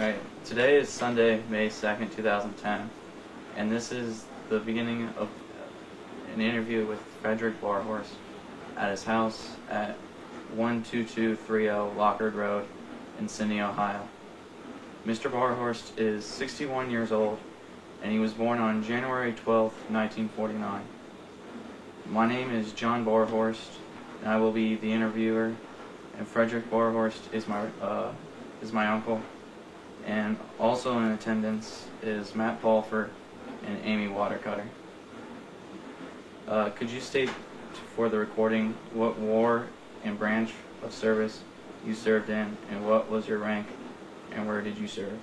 Alright, today is Sunday, May 2nd, 2010, and this is the beginning of an interview with Frederick Barhorst at his house at 12230 Lockard Road in Sydney, Ohio. Mr. Barhorst is 61 years old, and he was born on January 12, 1949. My name is John Barhorst, and I will be the interviewer, and Frederick Barhorst is my uncle. And also in attendance is Matt Paulford and Amy Watercutter. Could you state for the recording what war and branch of service you served in, and what was your rank, and where did you serve?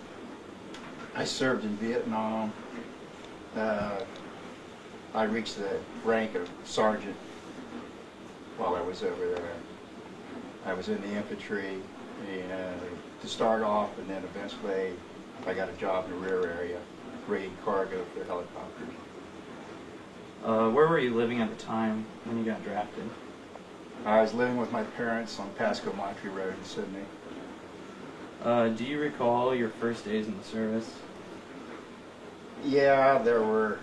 I served in Vietnam. I reached the rank of sergeant while I was over there. I was in the infantry to start off, and then eventually I got a job in the rear area, rigging cargo for helicopters. Where were you living at the time when you got drafted? I was living with my parents on Pasco Montreal Road in Sydney. Do you recall your first days in the service? Yeah, there were,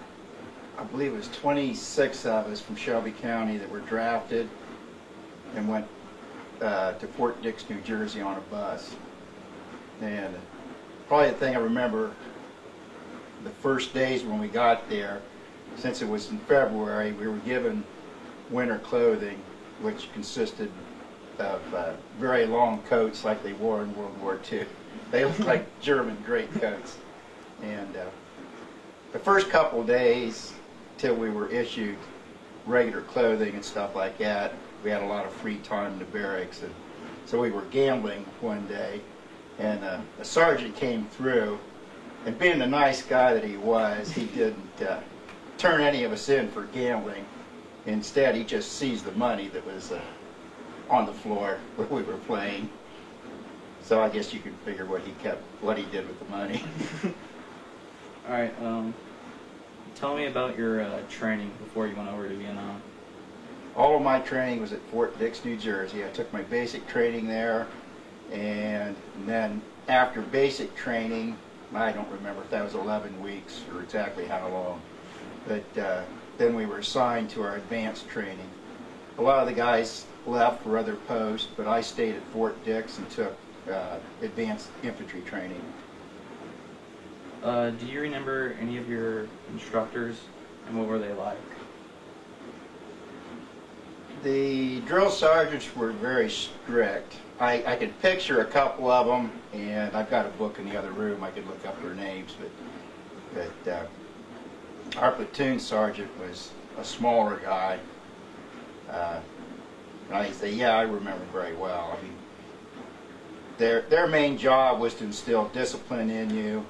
I believe it was 26 of us from Shelby County that were drafted and went to Fort Dix, New Jersey on a bus. And probably the thing I remember, the first days when we got there, since it was in February, we were given winter clothing, which consisted of very long coats like they wore in World War II. They looked like German greatcoats. And the first couple of days till we were issued regular clothing and stuff like that, we had a lot of free time in the barracks, and so we were gambling one day, and a sergeant came through, and being the nice guy that he was, he didn't turn any of us in for gambling. Instead, he just seized the money that was on the floor where we were playing. So I guess you can figure what he did with the money. All right. Tell me about your training before you went over to Vietnam. All of my training was at Fort Dix, New Jersey. I took my basic training there, and then after basic training, I don't remember if that was 11 weeks or exactly how long, but then we were assigned to our advanced training. A lot of the guys left for other posts, but I stayed at Fort Dix and took advanced infantry training. Do you remember any of your instructors, and what were they like? The drill sergeants were very strict. I could picture a couple of them, and I've got a book in the other room. I could look up their names, but our platoon sergeant was a smaller guy. I say, yeah, I remember very well. I mean, their main job was to instill discipline in you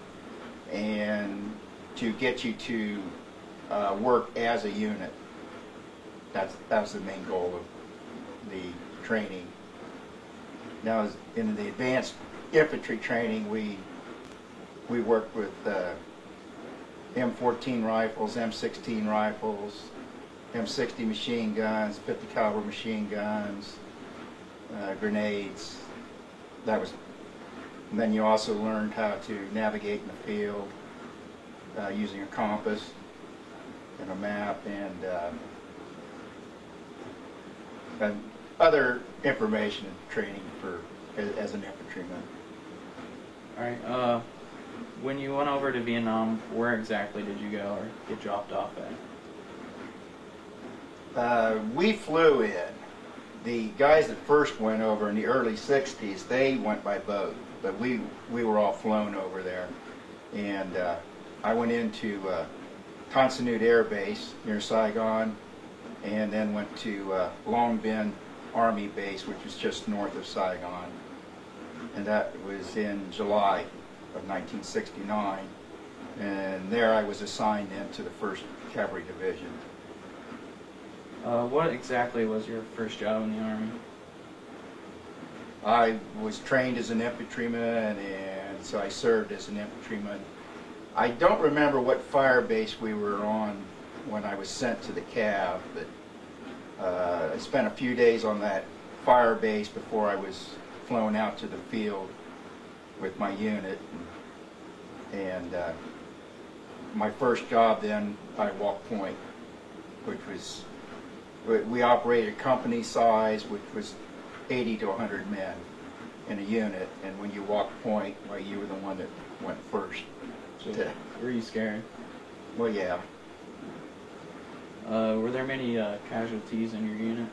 and to get you to work as a unit. That was the main goal of the training. Now, in the advanced infantry training, we worked with M14 rifles, M16 rifles, M60 machine guns, 50 caliber machine guns, grenades. And then you also learned how to navigate in the field using a compass and a map, and other information and training as an infantryman. All right. When you went over to Vietnam, where exactly did you go or get dropped off at? We flew in. The guys that first went over in the early 60s, they went by boat, but we were all flown over there. And I went into Tan Son Nhut Air Base near Saigon, and then went to Long Binh Army Base, which is just north of Saigon. And that was in July of 1969. And there I was assigned into the 1st Cavalry Division. What exactly was your first job in the Army? I was trained as an infantryman, and so I served as an infantryman. I don't remember what fire base we were on when I was sent to the Cav, but I spent a few days on that fire base before I was flown out to the field. with my unit. And my first job then, I walked point, which was, we operated company size, which was 80 to 100 men in a unit. And when you walked point, well, you were the one that went first. So, were you scared? Well, yeah. Were there many casualties in your unit?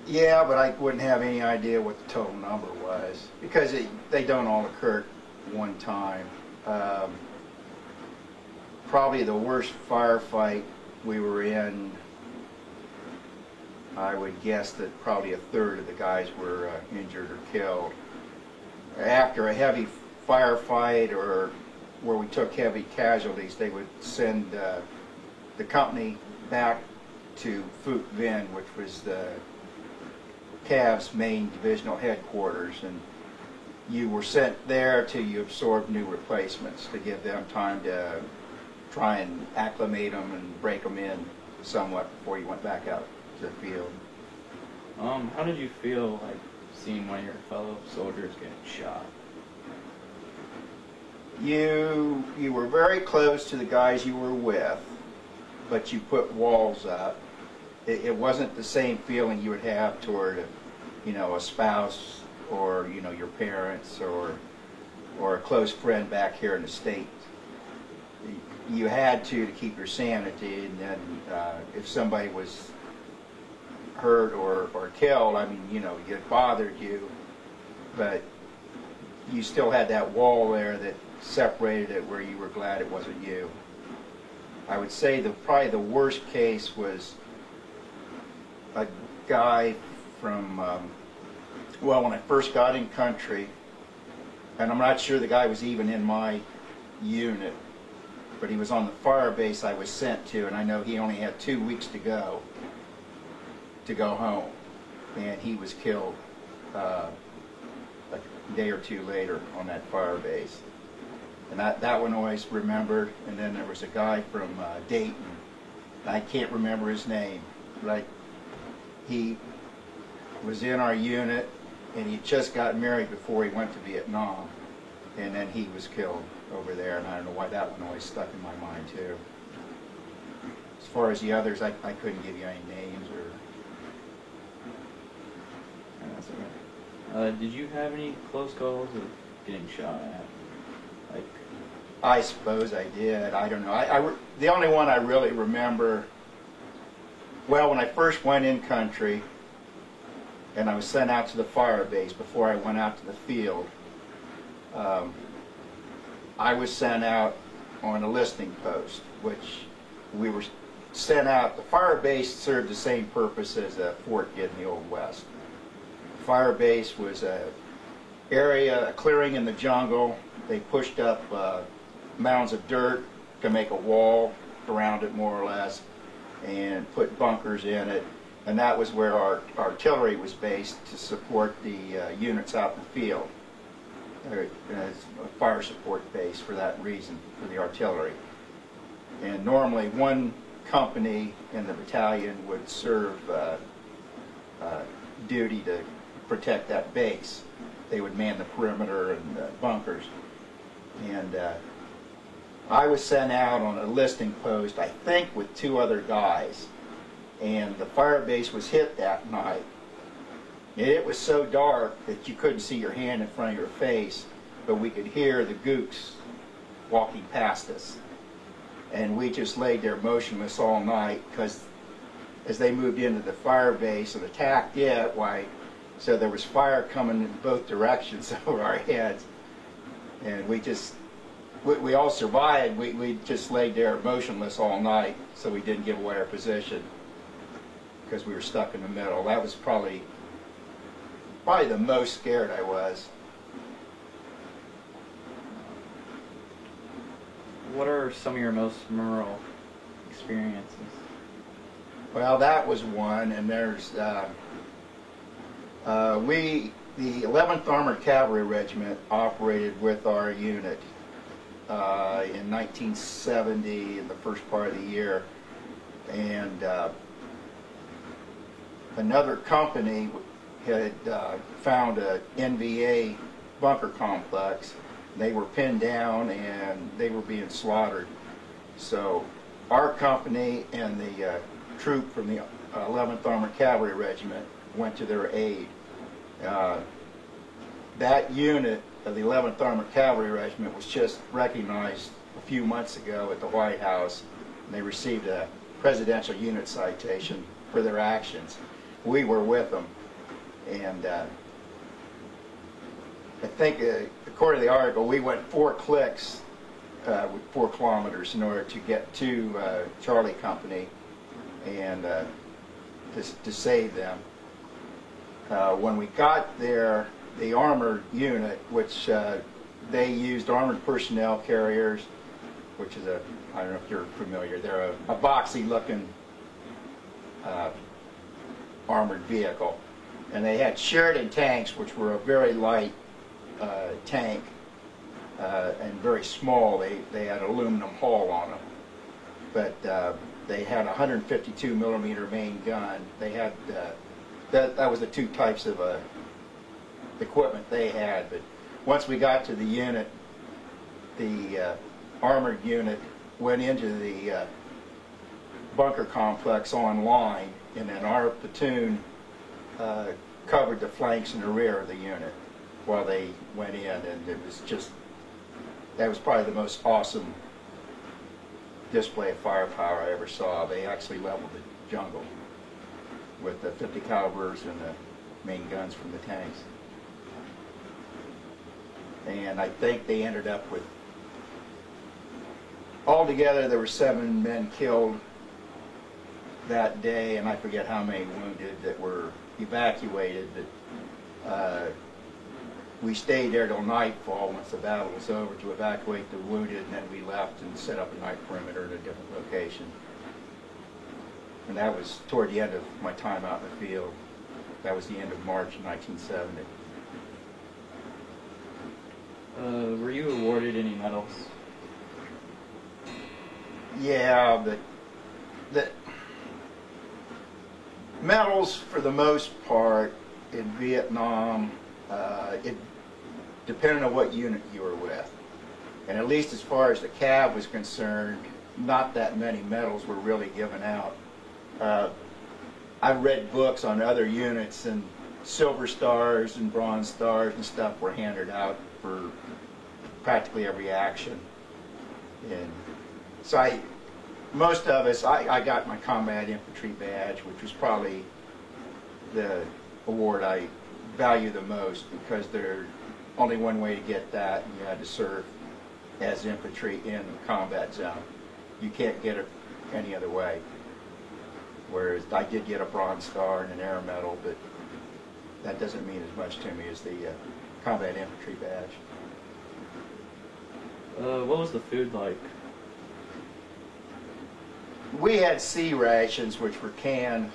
Yeah, but I wouldn't have any idea what the total number was because they don't all occur at one time. Probably the worst firefight we were in, I would guess that probably a third of the guys were injured or killed. After a heavy firefight or where we took heavy casualties, they would send the company back to Phuc Vinh, which was the CAV's main divisional headquarters, and you were sent there till you absorbed new replacements to give them time to try and acclimate them and break them in somewhat before you went back out to the field. How did you feel like seeing one of your fellow soldiers get shot? You were very close to the guys you were with, but you put walls up. It wasn't the same feeling you would have toward, a spouse or, your parents or a close friend back here in the States. You had to keep your sanity, and then if somebody was hurt or killed, it bothered you, but you still had that wall there that separated it where you were glad it wasn't you. I would say probably the worst case was a guy from, when I first got in country, and I'm not sure the guy was even in my unit, but he was on the fire base I was sent to, and I know he only had 2 weeks to go home, and he was killed a day or two later on that fire base. And that one always remembered. And then there was a guy from Dayton, I can't remember his name, but he was in our unit, and he just got married before he went to Vietnam, and then he was killed over there, and I don't know why that one always stuck in my mind too. As far as the others, I couldn't give you any names or. That's okay. Did you have any close calls of getting shot at? I suppose I did. I don't know. The only one I really remember, when I first went in country and I was sent out to the fire base before I went out to the field, I was sent out on a listening post, which we were sent out. The fire base served the same purpose as a fort did in the Old West. The fire base was a clearing in the jungle. They pushed up mounds of dirt to make a wall around it, more or less, and put bunkers in it. And that was where our artillery was based to support the units out in the field. As a fire support base for that reason, for the artillery. And normally one company in the battalion would serve duty to protect that base. They would man the perimeter and bunkers. And I was sent out on a listening post, I think with 2 other guys. And the fire base was hit that night. And it was so dark that you couldn't see your hand in front of your face, but we could hear the gooks walking past us. And we just laid there motionless all night, because as they moved into the fire base and attacked it, so there was fire coming in both directions over our heads. And we all survived. We just laid there motionless all night, so we didn't give away our position, because we were stuck in the middle. That was probably the most scared I was. What are some of your most memorable experiences? Well, that was one, and there's the 11th Armored Cavalry Regiment operated with our unit in 1970 in the first part of the year, and another company had found a NVA bunker complex. They were pinned down and they were being slaughtered. So our company and the troop from the 11th Armored Cavalry Regiment went to their aid. That unit of the 11th Armored Cavalry Regiment was just recognized a few months ago at the White House, and they received a Presidential Unit Citation for their actions. We were with them, and I think, according to the article, we went 4 clicks with 4 kilometers in order to get to Charlie Company and to save them. When we got there, the armored unit, which they used armored personnel carriers, which is I don't know if you're familiar, they're a boxy-looking armored vehicle. And they had Sheridan tanks, which were a very light tank and very small. They had aluminum hull on them. But they had a 152 millimeter main gun. They had, that was the 2 types of equipment they had. But once we got to the unit, the armored unit went into the bunker complex on line, and then our platoon covered the flanks and the rear of the unit while they went in, and it was just, that was probably the most awesome display of firepower I ever saw. They actually leveled the jungle with the 50 calibers and the main guns from the tanks. And I think they ended up with, altogether there were 7 men killed that day, and I forget how many wounded that were evacuated. But we stayed there till nightfall once the battle was over to evacuate the wounded, and then we left and set up a night perimeter at a different location. And that was toward the end of my time out in the field. That was the end of March 1970. Were you awarded any medals? Yeah, but the medals, for the most part, in Vietnam, it depended on what unit you were with. And at least as far as the CAV was concerned, not that many medals were really given out. I've read books on other units, and silver stars and bronze stars and stuff were handed out for practically every action. And so most of us, I got my combat infantry badge, which was probably the award I value the most, because there's only one way to get that, and you had to serve as infantry in the combat zone. You can't get it any other way. Whereas I did get a Bronze Star and an Air Medal, but that doesn't mean as much to me as the combat infantry badge. What was the food like? We had C rations, which were canned,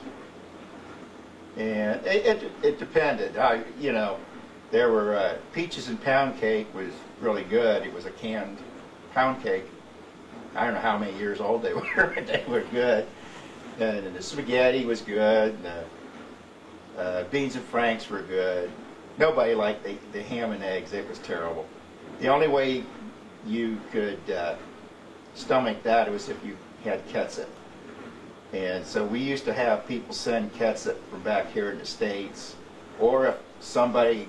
and it depended. You know, there were peaches and pound cake was really good. It was a canned pound cake. I don't know how many years old they were, but they were good. And the spaghetti was good. And beans and franks were good. Nobody liked the ham and eggs. It was terrible. The only way you could stomach that was if you had ketchup. And so we used to have people send ketchup from back here in the States, or if somebody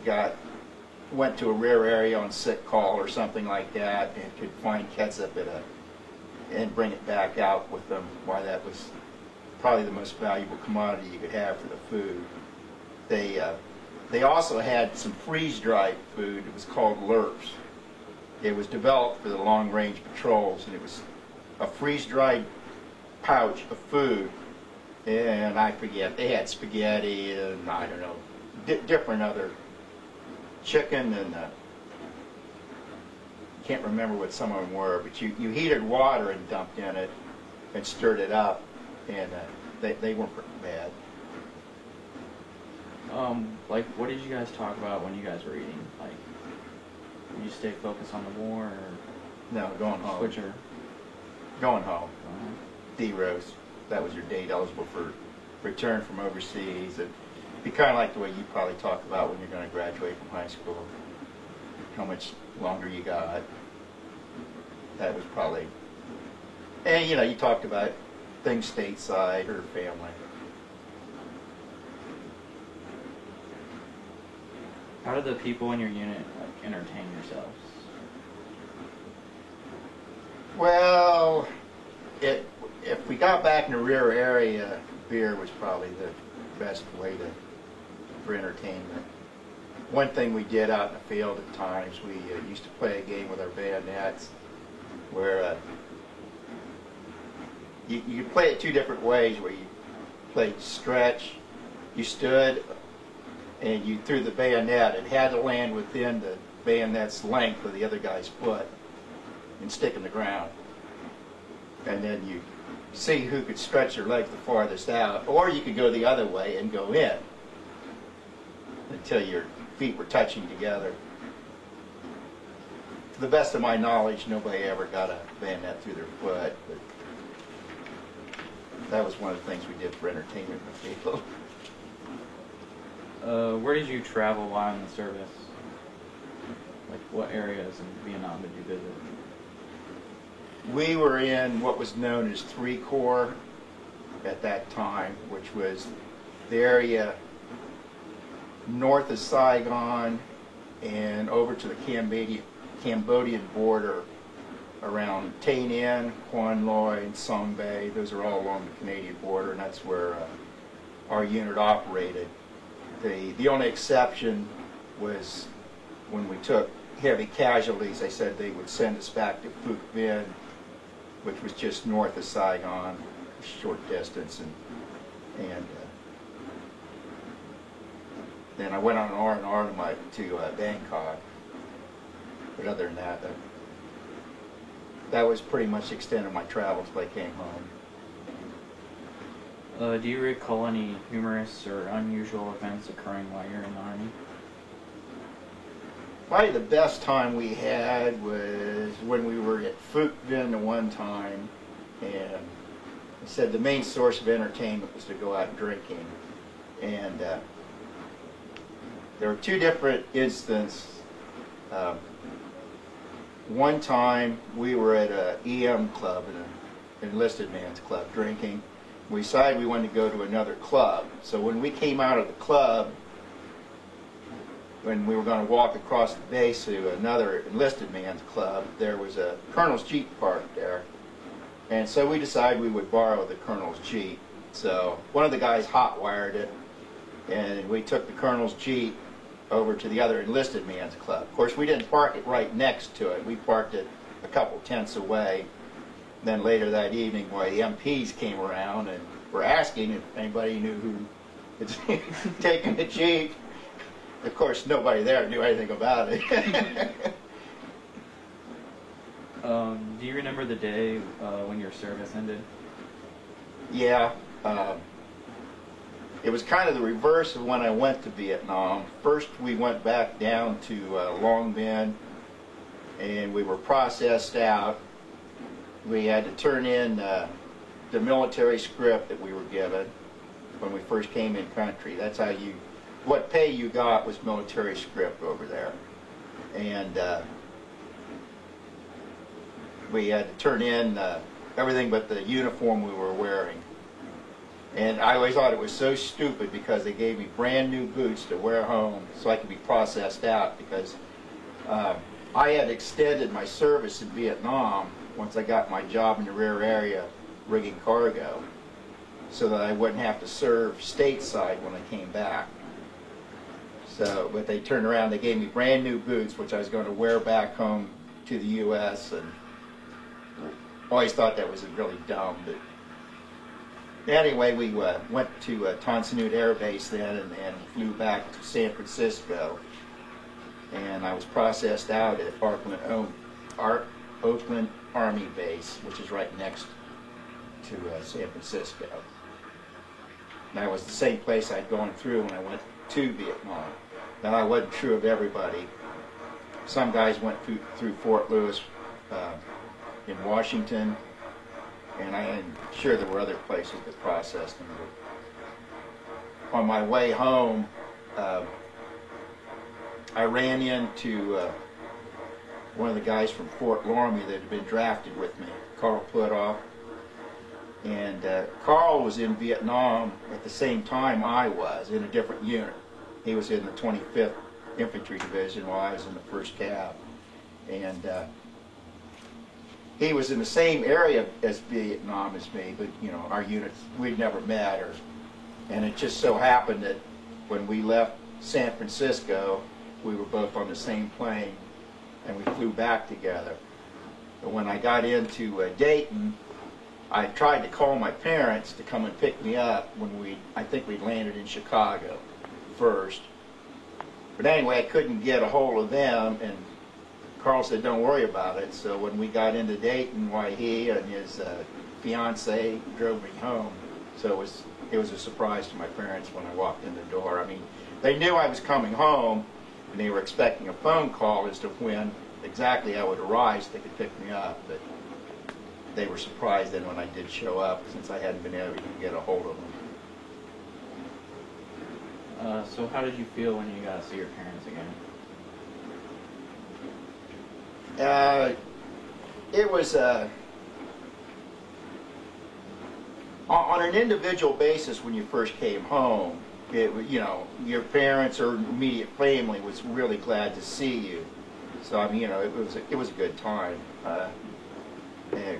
went to a rear area on sick call or something like that and could find ketchup and bring it back out with them, why, that was probably the most valuable commodity you could have for the food. They also had some freeze-dried food. It was called Lurps. It was developed for the long-range patrols, and it was a freeze-dried pouch of food, and I forget, they had spaghetti and I don't know, different other chicken, and can't remember what some of them were, but you heated water and dumped in it and stirred it up, and they weren't bad. Like, what did you guys talk about when you guys were eating? Like, did you stay focused on the war, or No, going home. switcher? Going home. D-Rose. That was your date eligible for return from overseas. And be kind of like the way you probably talk about when you're going to graduate from high school. How much longer you got. That was probably, and you know, you talked about things stateside or family. How did the people in your unit like entertain yourselves? Well, if we got back in the rear area, beer was probably the best way for entertainment. One thing we did out in the field at times, we used to play a game with our bayonets where you play it two different ways, where you played stretch, you stood, and you threw the bayonet. It had to land within the bayonet's length of the other guy's foot and stick in the ground. And then you see who could stretch their legs the farthest out, or you could go the other way and go in until your feet were touching together. To the best of my knowledge, nobody ever got a bayonet through their foot, but that was one of the things we did for entertainment with people. Where did you travel while in the service? Like, what areas in Vietnam did you visit? We were in what was known as 3 Corps at that time, which was the area north of Saigon and over to the Cambodian border around Tay Ninh, Quan Loy, and Song Bay. Those are all along the Canadian border, and that's where our unit operated. The only exception was when we took heavy casualties, they said they would send us back to Phuc Vinh, which was just north of Saigon, a short distance, and then I went on an R&R to Bangkok. But other than that, that was pretty much the extent of my travels till I came home. Do you recall any humorous or unusual events occurring while you're in the Army? Probably the best time we had was when we were at Phuc Vinh the one time, and I said the main source of entertainment was to go out drinking. And there were two different instances. One time we were at an EM club, an enlisted man's club, drinking. We decided we wanted to go to another club. So when we came out of the club, when we were going to walk across the base to another enlisted man's club, there was a Colonel's Jeep parked there. And so we decided we would borrow the Colonel's Jeep. So one of the guys hot-wired it, and we took the Colonel's Jeep over to the other enlisted man's club. Of course, we didn't park it right next to it. We parked it a couple tents away. Then later that evening, the MPs came around and were asking if anybody knew who had taken the Jeep. Of course, nobody there knew anything about it. Do you remember the day when your service ended? Yeah. It was kind of the reverse of when I went to Vietnam. First, we went back down to Long Binh, and we were processed out. We had to turn in the military script that we were given when we first came in country. That's how what pay you got was military script over there. And we had to turn in everything but the uniform we were wearing. And I always thought it was so stupid because they gave me brand new boots to wear home so I could be processed out, because I had extended my service in Vietnam once I got my job in the rear area rigging cargo, so that I wouldn't have to serve stateside when I came back. So, but they turned around, they gave me brand new boots, which I was going to wear back home to the U.S., and always thought that was really dumb. But anyway, we went to Tan Son Nhut Air Base then and flew back to San Francisco. And I was processed out at Oakland Army Base, which is right next to San Francisco. And that was the same place I'd gone through when I went to Vietnam. Now, that wasn't true of everybody. Some guys went through Fort Lewis in Washington, and I'm sure there were other places that processed them. on my way home, I ran into one of the guys from Fort Loramie that had been drafted with me, Carl Putoff. And Carl was in Vietnam at the same time I was, in a different unit. He was in the 25th Infantry Division while I was in the 1st Cav. And he was in the same area as Vietnam as me, but you know, our units, we'd never met. And it just so happened that when we left San Francisco, we were both on the same plane, and we flew back together. But when I got into Dayton, I tried to call my parents to come and pick me up when I think we landed in Chicago first. But anyway, I couldn't get a hold of them, and Carl said, don't worry about it. So when we got into Dayton, why he and his fiance drove me home. So it was a surprise to my parents when I walked in the door. I mean, they knew I was coming home, and they were expecting a phone call as to when exactly I would arrive so they could pick me up. But they were surprised then when I did show up, since I hadn't been able to get a hold of them. So how did you feel when you got to see your parents again? It was on an individual basis when you first came home. It was, you know, your parents or immediate family was really glad to see you. So I mean, you know, it was a good time. And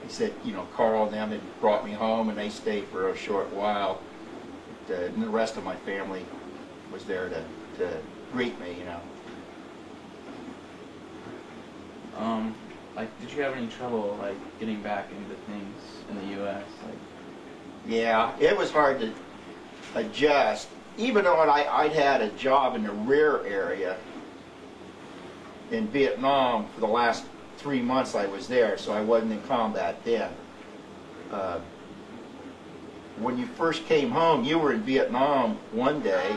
he said, you know, Carl and them had brought me home, and they stayed for a short while. And the rest of my family was there to greet me, you know. Like, did you have any trouble, like, getting back into things in the U.S.? Like, yeah, it was hard to adjust. Even though I'd had a job in the rear area in Vietnam for the last 3 months I was there, so I wasn't in combat then. When you first came home, you were in Vietnam one day.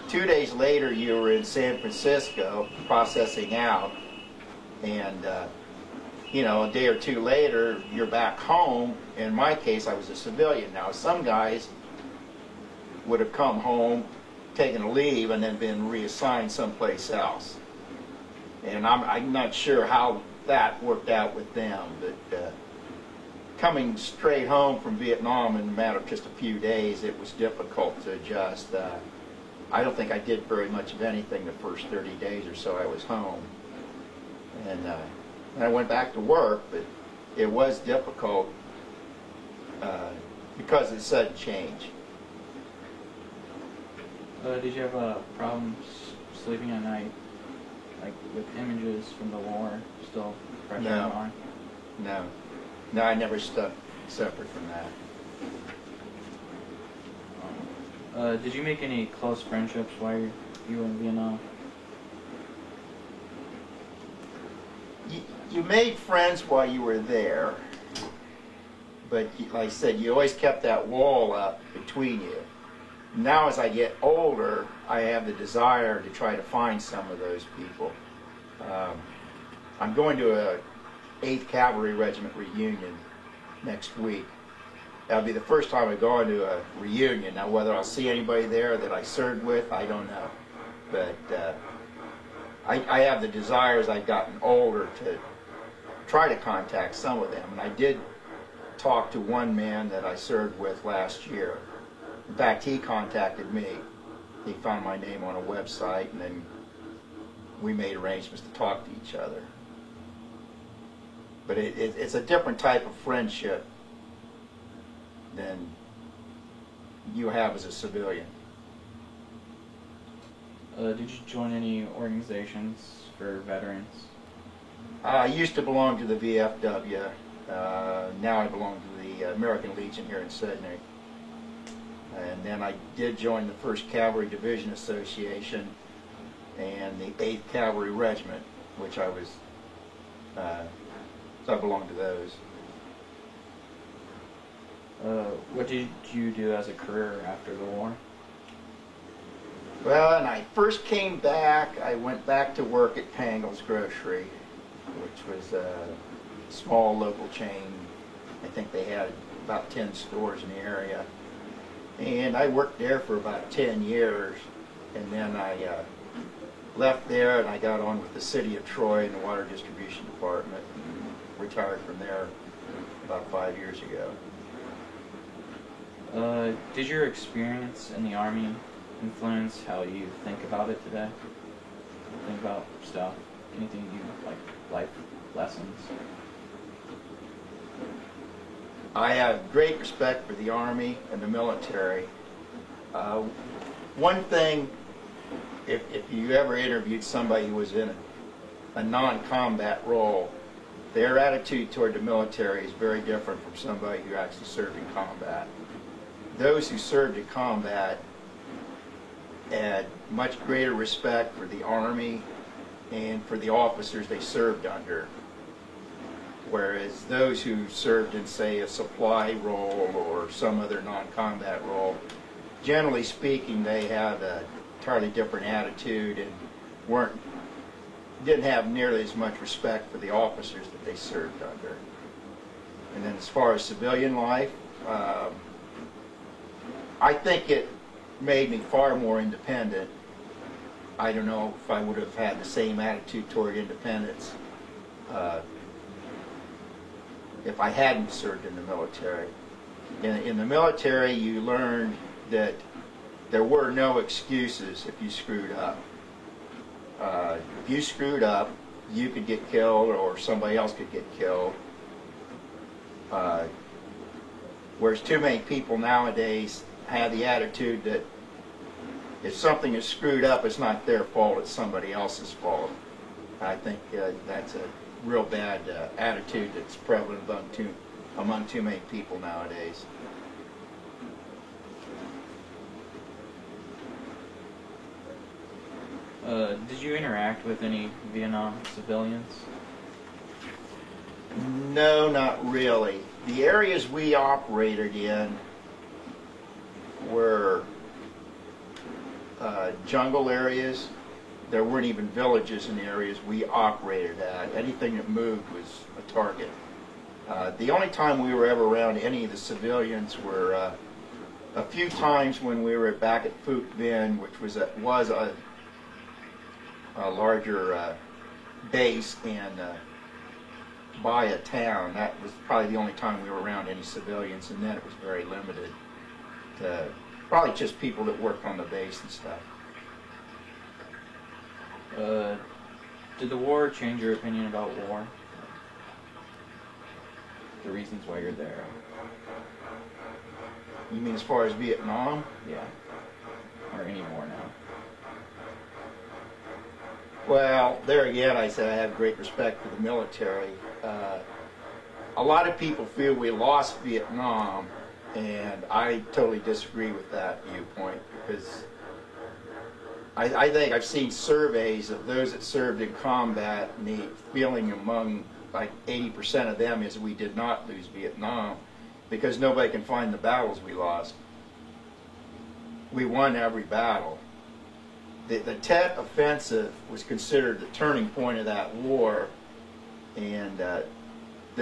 2 days later, you were in San Francisco processing out. And, you know, a day or two later, you're back home. In my case, I was a civilian. Now, some guys would have come home, taken a leave, and then been reassigned someplace else. And I'm not sure how that worked out with them, but coming straight home from Vietnam in a matter of just a few days, it was difficult to adjust. I don't think I did very much of anything the first 30 days or so I was home. And I went back to work, but it was difficult because of the sudden change. Did you have problems sleeping at night, like with images from the war still fresh in your mind? No, I never suffered from that. Did you make any close friendships while you were in Vietnam? You made friends while you were there, but like I said, you always kept that wall up between you. Now as I get older, I have the desire to try to find some of those people. I'm going to a 8th Cavalry Regiment reunion next week. That'll be the first time I've gone to a reunion. Now whether I'll see anybody there that I served with, I don't know. But I have the desire as I've gotten older to try to contact some of them. And I did talk to one man that I served with last year. In fact, he contacted me. He found my name on a website, and then we made arrangements to talk to each other. But it's a different type of friendship than you have as a civilian. Did you join any organizations for veterans? I used to belong to the VFW. Now I belong to the American Legion here in Sydney. And then I did join the 1st Cavalry Division Association and the 8th Cavalry Regiment, which I was, so I belong to those. What did you do as a career after the war? Well, when I first came back, I went back to work at Pangol's Grocery, which was a small local chain. I think they had about 10 stores in the area. And I worked there for about 10 years, and then I left there and I got on with the City of Troy in the Water Distribution Department, and retired from there about 5 years ago. Did your experience in the Army influence how you think about it today? Think about stuff? Anything you like life lessons? I have great respect for the Army and the military. One thing, if you ever interviewed somebody who was in a non-combat role, their attitude toward the military is very different from somebody who actually served in combat. Those who served in combat had much greater respect for the Army and for the officers they served under. Whereas those who served in, say, a supply role or some other non-combat role, generally speaking, they had a entirely different attitude and didn't have nearly as much respect for the officers that they served under. And then as far as civilian life, I think it made me far more independent. I don't know if I would have had the same attitude toward independence if I hadn't served in the military. In the military, you learned that there were no excuses if you screwed up. If you screwed up, you could get killed or somebody else could get killed. Whereas too many people nowadays have the attitude that if something is screwed up, it's not their fault, it's somebody else's fault. I think that's a real bad attitude that's prevalent among too many people nowadays. Did you interact with any Vietnam civilians? No, not really. The areas we operated in were jungle areas. There weren't even villages in the areas we operated at. Anything that moved was a target. The only time we were ever around any of the civilians were a few times when we were back at Phuc Vinh, which was a larger base and by a town. That was probably the only time we were around any civilians, and then it was very limited to probably just people that worked on the base and stuff. Did the war change your opinion about war? The reasons why you're there? You mean as far as Vietnam? Yeah. Or any war now? Well, there again, I said I have great respect for the military. A lot of people feel we lost Vietnam, and I totally disagree with that viewpoint, because I think I've seen surveys of those that served in combat, and the feeling among like 80% of them is we did not lose Vietnam, because nobody can find the battles we lost. We won every battle. The Tet Offensive was considered the turning point of that war, and the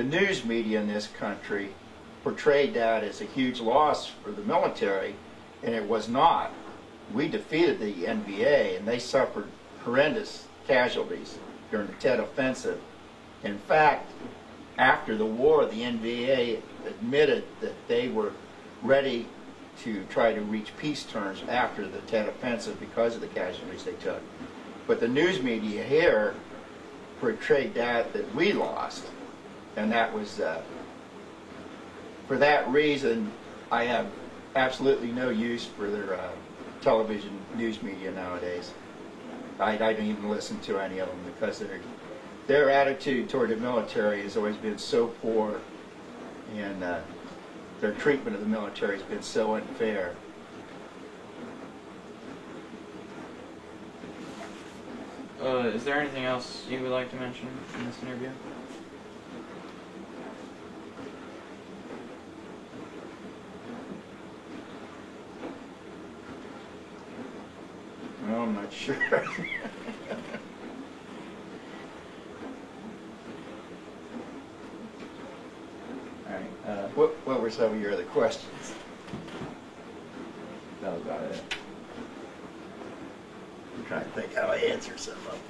news media in this country portrayed that as a huge loss for the military, and it was not. We defeated the NVA, and they suffered horrendous casualties during the Tet Offensive. In fact, after the war, the NVA admitted that they were ready to try to reach peace terms after the Tet Offensive because of the casualties they took. But the news media here portrayed that we lost, and that was, for that reason, I have absolutely no use for their television news media nowadays. I don't even listen to any of them, because their attitude toward the military has always been so poor, and their treatment of the military has been so unfair. Is there anything else you would like to mention in this interview? Well, I'm not sure. Alright, What were some of your other questions? about it. I'm trying to think how I answer some of them.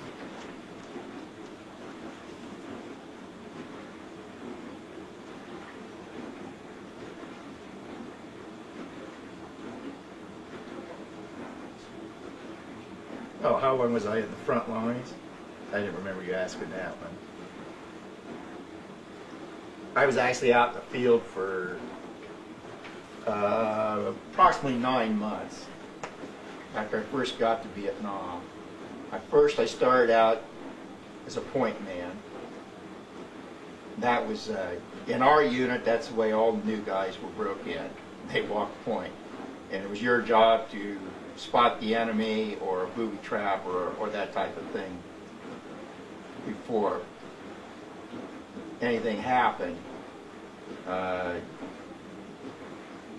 Oh, how long was I in the front lines? I didn't remember you asking that one. I was actually out in the field for approximately 9 months after I first got to Vietnam. I started out as a point man. That was, in our unit, that's the way all the new guys were broke in. They walked point. And it was your job to spot the enemy or a booby trap or that type of thing before anything happened.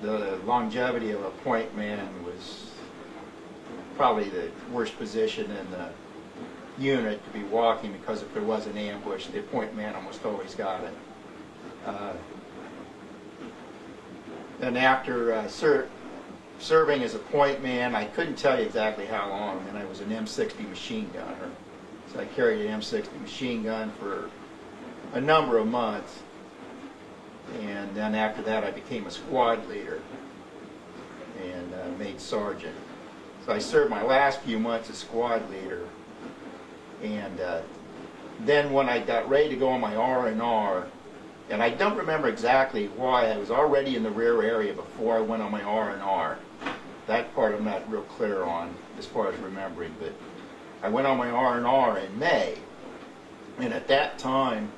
The longevity of a point man was probably the worst position in the unit to be walking, because if there was an ambush, the point man almost always got it. And after serving as a point man, I couldn't tell you exactly how long, and I was an M60 machine gunner. So I carried an M60 machine gun for a number of months. And then after that, I became a squad leader and made sergeant. So I served my last few months as squad leader. And then when I got ready to go on my R&R, and I don't remember exactly why, I was already in the rear area before I went on my R&R. That part I'm not real clear on as far as remembering, but I went on my R&R in May. And at that time,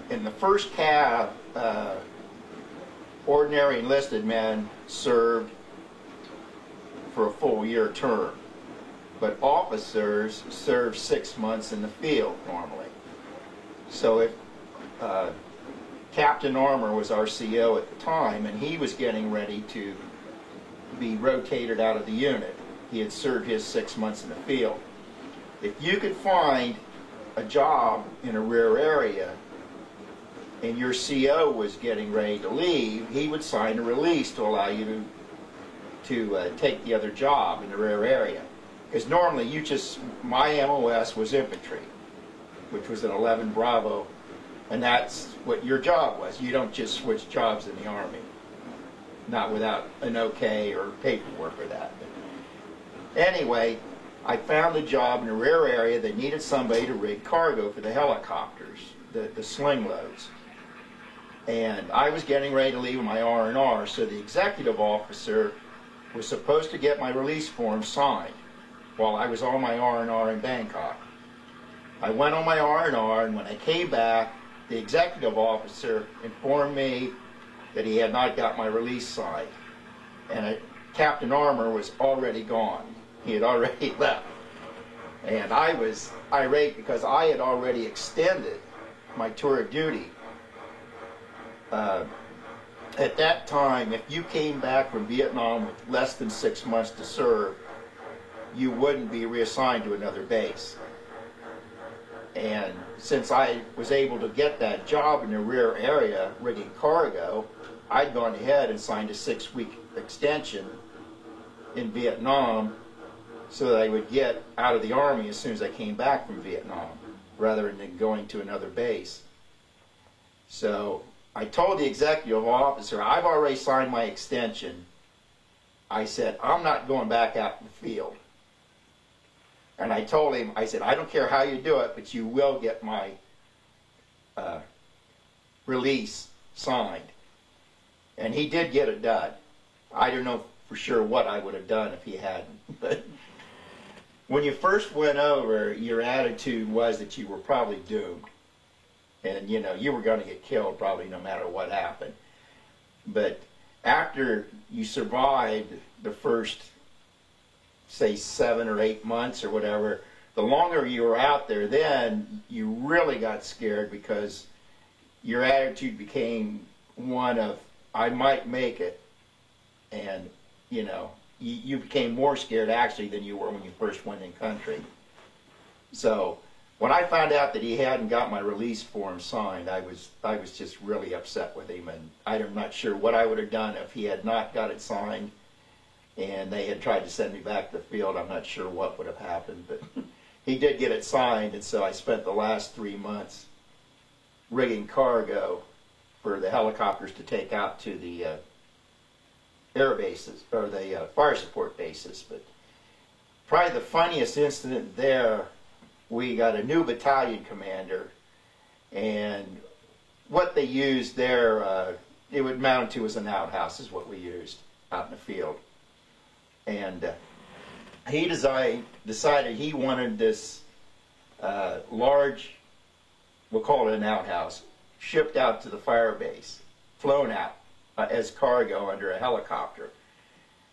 in the first cav, ordinary enlisted men served for a full year term, but officers served 6 months in the field normally. So if Captain Armour was our CO at the time, and he was getting ready to be rotated out of the unit. He had served his 6 months in the field. If you could find a job in a rear area and your CO was getting ready to leave, he would sign a release to allow you to take the other job in the rear area. Because normally my MOS was infantry, which was an 11 Bravo, and that's what your job was. You don't just switch jobs in the Army, not without an okay or paperwork or that. But anyway, I found a job in the rear area that needed somebody to rig cargo for the helicopters, the sling loads. And I was getting ready to leave my R&R, so the executive officer was supposed to get my release form signed while I was on my R&R in Bangkok. I went on my R&R, and when I came back, the executive officer informed me that he had not got my release signed. And Captain Armour was already gone. He had already left. And I was irate because I had already extended my tour of duty. At that time, if you came back from Vietnam with less than 6 months to serve, you wouldn't be reassigned to another base. And since I was able to get that job in the rear area rigging cargo, I'd gone ahead and signed a 6-week extension in Vietnam so that I would get out of the Army as soon as I came back from Vietnam, rather than going to another base. So I told the executive officer, I've already signed my extension. I said, I'm not going back out in the field. And I told him, I said, I don't care how you do it, but you will get my release signed. And he did get it done. I don't know for sure what I would have done if he hadn't. But when you first went over, your attitude was that you were probably doomed. And, you know, you were going to get killed probably no matter what happened. But after you survived the first, say, 7 or 8 months or whatever, the longer you were out there, then you really got scared because your attitude became one of, I might make it. And, you know, you became more scared actually than you were when you first went in country. So when I found out that he hadn't got my release form signed, I was just really upset with him, and I'm not sure what I would have done if he had not got it signed. and they had tried to send me back to the field. I'm not sure what would have happened, but he did get it signed, and so I spent the last 3 months rigging cargo for the helicopters to take out to the air bases, or the fire support bases. But probably the funniest incident there, we got a new battalion commander, and what they used there, it would mount to as an outhouse is what we used out in the field. And he decided he wanted this large, we'll call it an outhouse, shipped out to the fire base, flown out as cargo under a helicopter.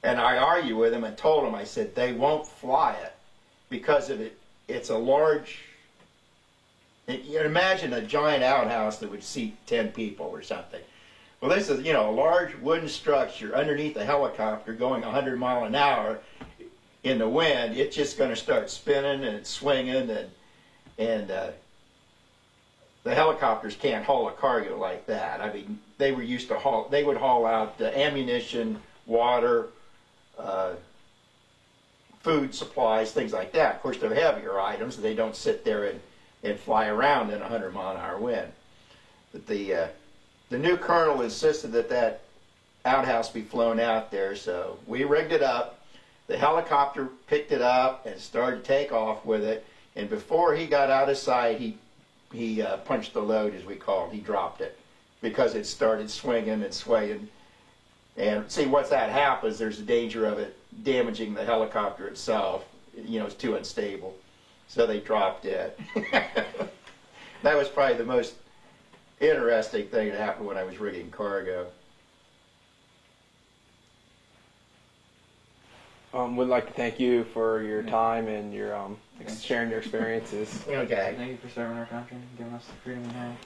And I argued with him and told him, I said, they won't fly it because of it. It's a large, you can imagine a giant outhouse that would seat 10 people or something. Well, this is, a large wooden structure underneath a helicopter going 100 miles an hour in the wind. It's just going to start spinning and swinging, and the helicopters can't haul a cargo like that. I mean, they were used to they would haul out ammunition, water, food supplies, things like that. Of course, they're heavier items. They don't sit there and fly around in a 100-mile-an-hour wind. But the new colonel insisted that outhouse be flown out there, so we rigged it up. The helicopter picked it up and started to take off with it. And before he got out of sight, he punched the load, as we call it. He dropped it because it started swinging and swaying. And see, once that happens, there's a danger of it damaging the helicopter itself. It's too unstable. So they dropped it. That was probably the most interesting thing that happened when I was rigging cargo. Would like to thank you for your time and your sharing your experiences. Okay. Thank you for serving our country and giving us the freedom we have.